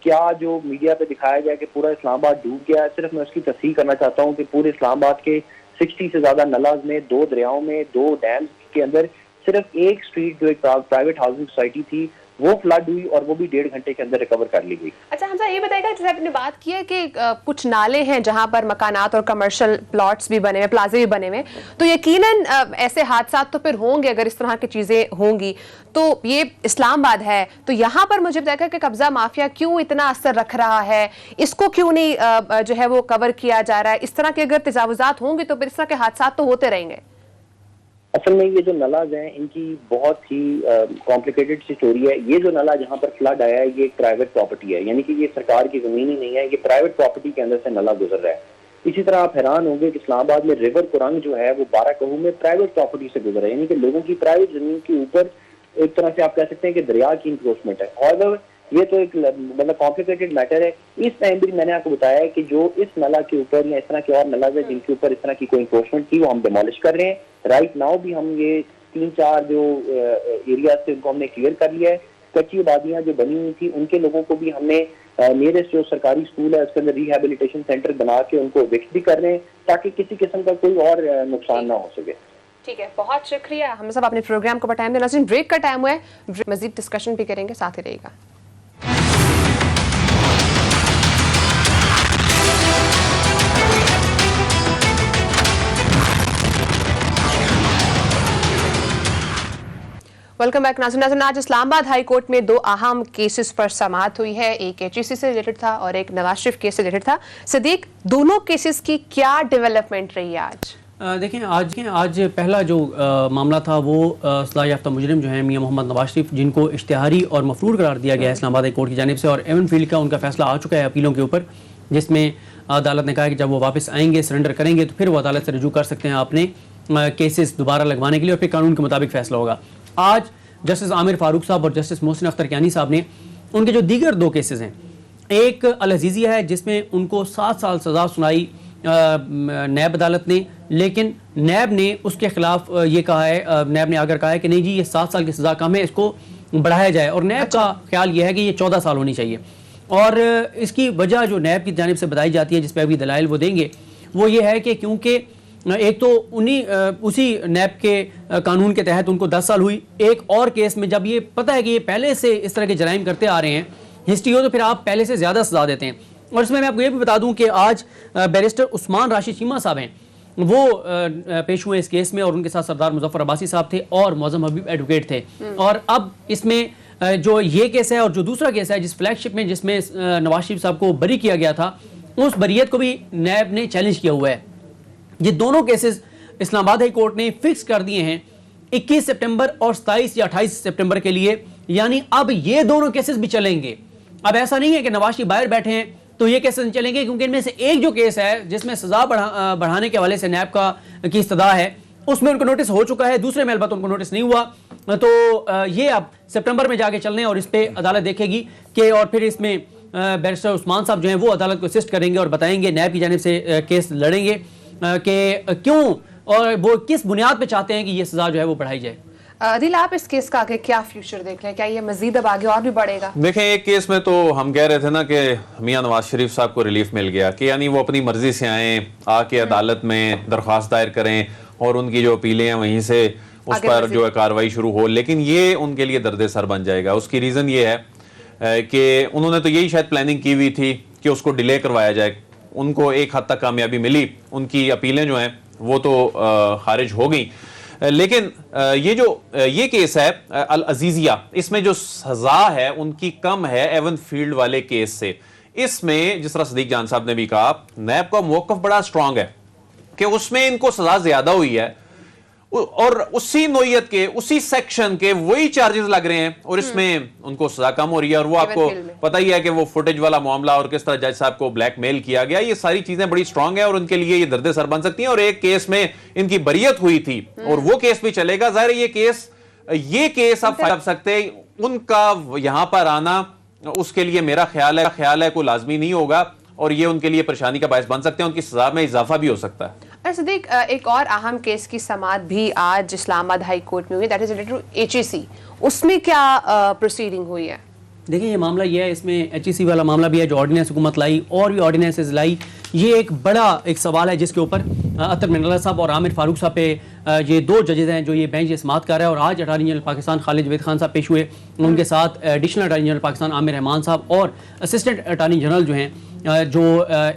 क्या जो मीडिया पे दिखाया गया कि पूरा इस्लामाबाद डूब गया है, सिर्फ मैं उसकी तस्दीक करना चाहता हूँ कि पूरे इस्लामाबाद के 60 से ज्यादा नलाज में, 2 दरियाओं में, 2 डैम्स के अंदर सिर्फ एक स्ट्रीट जो एक प्राइवेट हाउसिंग सोसाइटी थी वो फ्लड हुई और वो भी 1.5 घंटे के अंदर रिकवर कर ली गई।
अच्छा हमजा, ये बताएगा जैसे आपने बात की है कि कुछ नाले हैं जहां पर मकानात और कमर्शियल प्लॉट्स भी बने हुए, प्लाजे भी बने हुए, तो यकीनन ऐसे हादसा तो फिर होंगे अगर इस तरह की चीजें होंगी। तो ये इस्लामाबाद है, तो यहाँ पर मुझे बताएगा कि कब्जा माफिया क्यों इतना असर रख रहा है, इसको क्यों नहीं जो है वो कवर किया जा रहा है? इस तरह के अगर तजावुजात होंगे तो फिर इस तरह के हादसा तो होते रहेंगे।
असल में ये जो नलाज हैं इनकी बहुत ही कॉम्प्लिकेटेड सी स्टोरी है। ये जो नला जहाँ पर फ्लड आया है ये एक प्राइवेट प्रॉपर्टी है, यानी कि ये सरकार की जमीन ही नहीं है, ये प्राइवेट प्रॉपर्टी के अंदर से नला गुजर रहा है। इसी तरह आप हैरान होंगे कि इस्लामाबाद में रिवर कुरंग जो है वो 12 कहू में प्राइवेट प्रॉपर्टी से गुजर रहा है, यानी कि लोगों की प्राइवेट जमीन के ऊपर एक तरह से आप कह सकते हैं कि दरिया की इंक्रोचमेंट है। और ये तो एक मतलब कॉम्प्लिकेटेड मैटर है। इस टाइम भी मैंने आपको बताया है कि जो इस नला के ऊपर या इस तरह के और नला है जिनके ऊपर इस तरह की कोई इंक्रोचमेंट थी वो हम डिमोलिश कर रहे हैं। राइट नाउ भी हम ये 3-4 जो एरिया थे उनको हमने क्लियर कर लिया है। कच्ची आबादियां जो बनी हुई थी उनके लोगों को भी हमने नियरेस्ट जो सरकारी स्कूल है उसके अंदर रिहेबिलिटेशन सेंटर बना के उनको विकसित भी कर रहे हैं ताकि किसी किस्म का कोई और नुकसान ना हो सके।
ठीक है, बहुत शुक्रिया। हम सब अपने प्रोग्राम को टाइम देना, ब्रेक का टाइम हुआ है, मजीद डिस्कशन भी करेंगे, साथ ही रहेगा। वेलकम बैक नाज़रीन। आज इस्लामाबाद हाई कोर्ट में 2 अहम केसेस पर समाअत हुई है। एक HEC से रिलेटेड था और एक नवाज शरीफ केस से रिलेटेड था। सदीक, दोनों केसेस की क्या डेवलपमेंट रही है आज?
देखें आज पहला जो मामला था वो सलाह याफ्ता मुजरिम जो है मियां मोहम्मद नवाज शरीफ, जिनको इश्तिहारी और मफरूर करार दिया गया है इस्लामाबाद हाई कोर्ट की जानिब से, और एवन फील्ड का उनका फैसला आ चुका है अपीलों के ऊपर, जिसमें अदालत ने कहा कि जब वो वापस आएंगे, सरेंडर करेंगे, तो फिर वो अदालत से रजू कर सकते हैं अपने केसेस दोबारा लगवाने के लिए और फिर कानून के मुताबिक फैसला होगा। आज जस्टिस आमिर फारूक साहब और जस्टिस मोहसिन अख्तर कियानी साहब ने उनके जो दीगर 2 केसेस हैं, एक अल अज़ीज़िया है जिसमें उनको 7 साल सज़ा सुनाई नैब अदालत ने, लेकिन नैब ने उसके खिलाफ ये कहा है, नैब ने आकर कहा है कि नहीं जी ये 7 साल की सज़ा कम है, इसको बढ़ाया जाए, और नैब का ख्याल ये है कि ये 14 साल होनी चाहिए। और इसकी वजह जो नैब की जानिब से बताई जाती है, जिस पर अभी दलाइल वो देंगे, वो ये है कि क्योंकि एक तो उसी नैब के कानून के तहत उनको 10 साल हुई, एक और केस में जब ये पता है कि ये पहले से इस तरह के जराइम करते आ रहे हैं हिस्ट्री हो तो फिर आप पहले से ज़्यादा सजा देते हैं। और इसमें मैं आपको ये भी बता दूं कि आज बैरिस्टर उस्मान राशिद चीमा साहब हैं, वो पेश हुए इस केस में, और उनके साथ सरदार मुजफ्फर अब्बासी साहब थे और मौज़म हबीब एडवोकेट थे। और अब इसमें जो ये केस है और जो दूसरा केस है जिस फ्लैगशिप में जिसमें नवाज शरीफ साहब को बरी किया गया था, उस बरीयत को भी नैब ने चैलेंज किया हुआ है। ये दोनों केसेस इस्लामाबाद हाई कोर्ट ने फिक्स कर दिए हैं 21 सितंबर और 27 या 28 सितंबर के लिए, यानी अब ये दोनों केसेस भी चलेंगे। अब ऐसा नहीं है कि नवाज शरीफ बाहर बैठे हैं तो ये केसेस नहीं चलेंगे, क्योंकि इनमें से एक जो केस है जिसमें सजा बढ़ाने के हवाले से नैब की इस्तदा है, उसमें उनको नोटिस हो चुका है, दूसरे में अलबत्ता उनको नोटिस नहीं हुआ। तो ये अब सितंबर में जाके चलने, और इस पर अदालत देखेगी कि, और फिर इसमें बैरिस्टर उस्मान साहब जो हैं वो अदालत को असिस्ट करेंगे और बताएंगे, नैब की जानिब से केस लड़ेंगे कि क्यों और वो किस बुनियाद पे चाहते हैं कि ये सजा जो है वो बढ़ाई जाए।
दिल, आप इस केस का आगे क्या फ्यूचर देख रहे हैं? क्या ये मजीद अब आगे और भी बढ़ेगा?
देखें, एक केस में तो हम कह रहे थे ना कि मियां नवाज शरीफ साहब को रिलीफ मिल गया, कि यानी वो अपनी मर्जी से आए, आके अदालत में दरख्वास्त दायर करें और उनकी जो अपीलें हैं वहीं से उस पर जो है कार्रवाई शुरू हो। लेकिन ये उनके लिए दर्द सर बन जाएगा। उसकी रीज़न ये है कि उन्होंने तो यही शायद प्लानिंग की हुई थी कि उसको डिले करवाया जाए। उनको एक हद तक कामयाबी मिली, उनकी अपीलें जो हैं वो तो खारिज हो गई। लेकिन ये केस है अल अजीजिया, इसमें जो सजा है उनकी कम है एवन फील्ड वाले केस से। इसमें जिस तरह सदीक जान साहब ने भी कहा, नैब का मौक़िफ़ बड़ा स्ट्रांग है कि उसमें इनको सजा ज्यादा हुई है और उसी नोयत के उसी सेक्शन के वही चार्जेस लग रहे हैं और इसमें उनको सजा कम हो रही है। और वो आपको पता ही है कि वो फुटेज वाला मामला और किस तरह जज साहब को ब्लैकमेल किया गया, ये सारी चीजें बड़ी स्ट्रांग है और उनके लिए ये दर्द सर बन सकती हैं। और एक केस में इनकी बरियत हुई थी और वो केस भी चलेगा। जाहिर ये केस आप कर सकते, उनका यहां पर आना उसके लिए मेरा ख्याल है कोई लाजमी नहीं होगा और ये उनके लिए परेशानी का बायस बन सकते हैं, उनकी सजा में इजाफा भी हो सकता है।
और सदीक, एक और अहम केस की समाअत भी आज इस्लामाबाद हाई कोर्ट में हुई, that is related to HEC। उसमें क्या प्रोसीडिंग हुई है?
देखिए, ये मामला ये है, इसमें HEC वाला मामला भी है जो ऑर्डिनेंस हुकूमत लाई और भी ऑर्डिनेंसेस लाई। ये एक बड़ा एक सवाल है जिसके ऊपर अतर मिनल्ला साहब और आमिर फारूक साहब पे ये दो जजेज हैं जो ये बेंच समाअत कर रहा है। और आज अटार्नी जनरल पाकिस्तान खालिद जवेद खान साहब पेश हुए, उनके साथ additional attorney general Pakistan Aamir Rahman साहब और असिस्टेंट अटार्नी जनरल जो हैं जो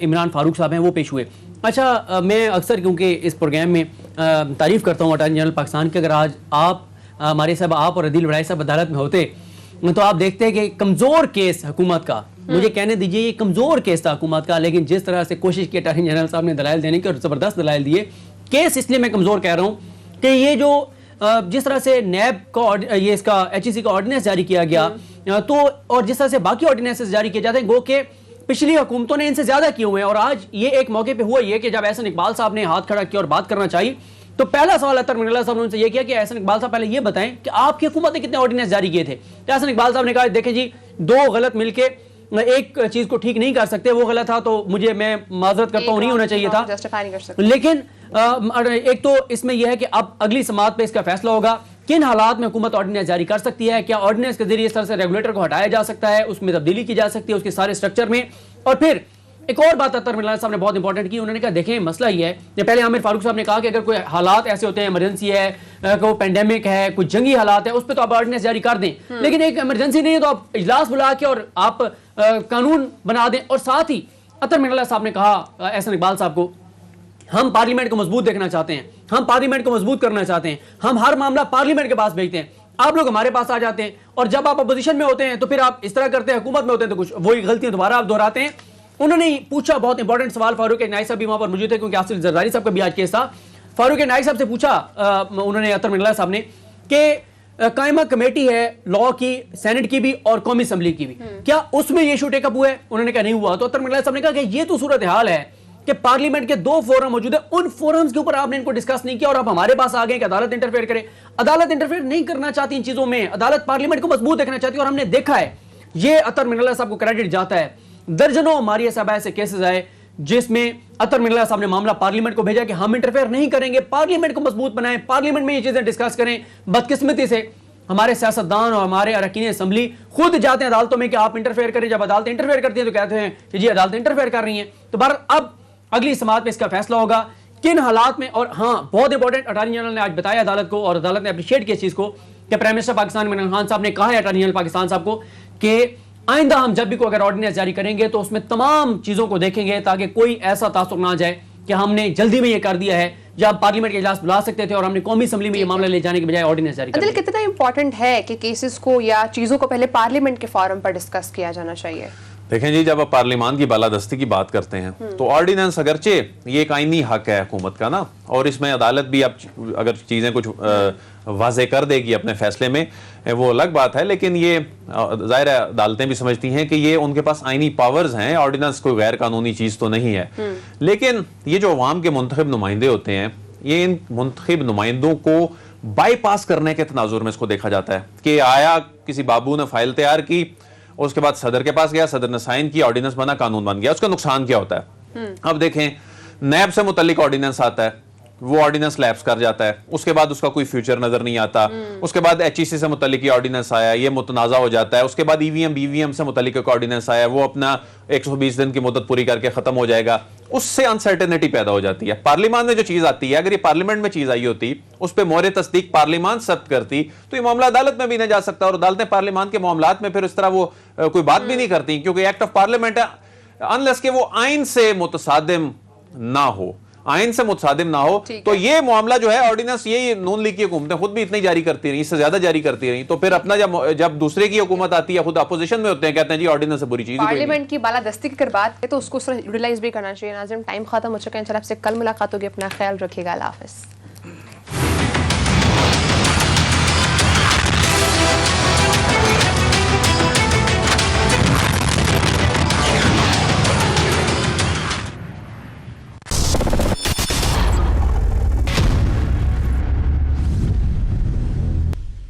इमरान फारूक साहब हैं वो पेश हुए। अच्छा, मैं अक्सर क्योंकि इस प्रोग्राम में तारीफ़ करता हूँ अटार्नी जनरल पाकिस्तान की, अगर आज आप हमारे साहब आप और अदील वड़ाई साहब अदालत में होते तो आप देखते हैं कि कमज़ोर केस हुकूमत का, मुझे कहने दीजिए ये कमज़ोर केस था हुकूमत का, लेकिन जिस तरह से कोशिश की अटार्नी जनरल साहब ने दलाइल देने की और ज़बरदस्त दलाइल दिए। केस इसलिए मैं कमज़ोर कह रहा हूँ कि ये जो जिस तरह से नैब का ये इसका HEC का ऑर्डिनेंस जारी किया गया तो, और जिस तरह से बाकी ऑर्डिनेंसेस जारी किए जाते हैं, गो के पिछली हुकूमतों ने इनसे ज्यादा किए हुए हैं। और आज ये एक मौके पे हुआ ये कि जब एहसन इकबाल साहब ने हाथ खड़ा किया और बात करना चाहिए तो पहला सवाल अतर मिनल्ला साहब ने उनसे ये किया कि एहसन इकबाल साहब पहले ये बताएं कि आपकी हुकूमत ने कितने ऑर्डिनेंस जारी किए थे। तो एहसन इकबाल साहब ने कहा, देखें जी, दो गलत मिलके एक चीज को ठीक नहीं कर सकते, वो गलत था तो मैं माजरत करता हूँ, नहीं होना चाहिए था। लेकिन एक तो इसमें यह है कि अब अगली समाअत पे इसका फैसला होगा किन हालात में हुकूमत ऑर्डिनेंस जारी कर सकती है, क्या ऑर्डिनेंस के जरिए इस तरह से रेगुलेटर को हटाया जा सकता है, उसमें तब्दीली की जा सकती है उसके सारे स्ट्रक्चर में। और फिर एक और बात अतर मिनल्ला साहब ने बहुत इंपॉर्टेंट की, उन्होंने कहा देखें मसला ये है, पहले आमिर फारूक साहब ने कहा कि अगर कोई हालात ऐसे होते हैं, इमरजेंसी है, कोई पेंडेमिक है, कोई जंगी हालात है, उस पर तो आप ऑर्डिनेंस जारी कर दें, लेकिन एक इमरजेंसी नहीं है तो आप इजलास बुला के और आप कानून बना दें। और साथ ही अतर मिनल्ला साहब ने कहा एहसन इकबाल साहब को, हम पार्लियामेंट को मजबूत देखना चाहते हैं, हम पार्लियामेंट को मजबूत करना चाहते हैं, हम हर मामला पार्लियामेंट के पास भेजते हैं, आप लोग हमारे पास आ जाते हैं और जब आप अपोजिशन में होते हैं तो फिर आप इस तरह करते हैं, हुकूमत में होते हैं तो कुछ वही गलतियां दोबारा आप दोहराते हैं। उन्होंने पूछा बहुत इंपॉर्टेंट सवाल, फारूक नाइक साहब भी वहां पर मौजूद थे क्योंकि आसिफ जरदारी साहब का भी आज केस था। फारूक नाइक साहब से पूछा उन्होंने अतर मिनल्ला साहब ने कि कायमा कमेटी है लॉ की, सेनेट की भी और कौमी असम्बली की भी, क्या उसमें ये इशू टेकअप हुआ है? उन्होंने कहा नहीं हुआ। तो अतर मिनल्ला साहब ने कहा कि ये तो सूरत हाल है कि पार्लियामेंट के दो फोरम मौजूद है, उन फोरम्स के ऊपर आपने इनको डिस्कस नहीं किया और आप हमारे पास आ गए कि अदालत इंटरफेयर करे। अदालत इंटरफेयर नहीं करना चाहती इन चीजों में, अदालत पार्लियामेंट को मजबूत देखना चाहती है और हमने देखा है ये अतर मिनल्ला साहब को क्रेडिट जाता है। दर्जनों मारिया साहब ऐसे केसेस आए जिसमें अतर मिनल्ला साहब ने मामला पार्लियामेंट को भेजा कि हम इंटरफेयर नहीं करेंगे, पार्लियामेंट को मजबूत बनाएं, पार्लियामेंट में ये चीजें डिस्कस करें। बदकिस्मती से हमारे सियासतदान और हमारे अरकान असम्बली खुद जाते हैं अदालतों में कि आप इंटरफेयर करें, जब अदालत इंटरफेयर करती है तो कहते हैं कि जी अदालत इंटरफेयर कर रही है। तो बहरहाल अब अगली समाअत में इसका फैसला होगा किन हालात में। और हाँ, बहुत इंपॉर्टेंट, अटार्नी जनरल ने आज बताया अदालत को और अदालत ने अप्रिशिएट किया इस चीज को कि प्राइम मिनिस्टर पाकिस्तान इमरान खान साहब ने कहा है अटार्नी जनरल पाकिस्तान साहब को कि आइंदा हम जब भी कोई अगर ऑर्डिनेंस जारी करेंगे तो उसमें तमाम चीजों को देखेंगे ताकि कोई ऐसा तासुर ना आ जाए कि हमने जल्दी में ये कर दिया है, जब पार्लियामेंट के इजलास बुला सकते थे और हमने कौमी असेंबली में ये मामला ले जाने के बजाय ऑर्डिनेंस जारी कर
अदिल,
दिया।
कितना इंपॉर्टेंट है कि केसेस को या चीजों को पहले पार्लियामेंट के फोरम पर डिस्कस किया जाना चाहिए?
देखें जी, जब आप पार्लियामान की बालादस्ती की बात करते हैं तो ऑर्डिनेंस अगरचे ये एक आईनी हक है हुकूमत का ना, और इसमें अदालत भी अब अगर चीजें कुछ वाजे कर देगी अपने फैसले में वो अलग बात है, लेकिन ये जाहिर है अदालतें भी समझती हैं कि ये उनके पास आईनी पावर्स हैं, ऑर्डिनेंस कोई गैर कानूनी चीज तो नहीं है। लेकिन ये जो अवाम के मुंतखब नुमाइंदे होते हैं, ये इन मुंतखब नुमाइंदों को बाईपास करने के तनाजुर में इसको देखा जाता है कि आया किसी बाबू ने फाइल तैयार की, उसके बाद सदर के पास गया, सदर ने साइन किया, ऑर्डिनेंस बना, कानून बन गया। उसका नुकसान क्या होता है? अब देखें, नैब से मुतल्लिक ऑर्डिनेंस आता है, वो ऑर्डिनेंस लैप्स कर जाता है, उसके बाद उसका कोई फ्यूचर नजर नहीं आता। उसके बाद एचईसी से मुतल्लिक ऑर्डिनेंस आया, ये मुतनाजा हो जाता है। उसके बाद ईवीएम बीवीएम से मुतल्लिक एक ऑर्डिनेंस आया, वो अपना 120 दिन की मुद्दत पूरी करके खत्म हो जाएगा। उससे अनसर्टेनिटी पैदा हो जाती है। पार्लियामान में जो चीज आती है, अगर ये पार्लियामेंट में चीज आई होती, उस पर मोहर तस्दीक पार्लियामान सख्त करती, तो ये मामला अदालत में भी नहीं जा सकता, और अदालतें पार्लियामान के मामलात में फिर इस तरह वो कोई बात भी नहीं करती, क्योंकि एक्ट ऑफ पार्लियामेंट है, अनलेस के वो आइन से मुतसादिम ना हो, आइन से मुतसादिम ना हो। तो ये मामला जो है ऑर्डिनेंस, ये नून लीग की हुकूमतें खुद भी इतनी जारी करती रही, इससे ज्यादा जारी करती रही, तो फिर अपना जब दूसरे की हुकूमत आती है, खुद अपोजिशन में होते हैं, कहते हैं जी ऑर्डिनेंस से बुरी चीज
पार्लियामेंट की बालादस्ती की अगर बात है तो उसको यूटिलाइज भी करना चाहिए। नाज़रीन, टाइम खत्म हो चुका है, इंशाल्लाह आपसे कल मुलाकात होगी, अपना ख्याल रखिएगा, अल्लाह हाफिज़।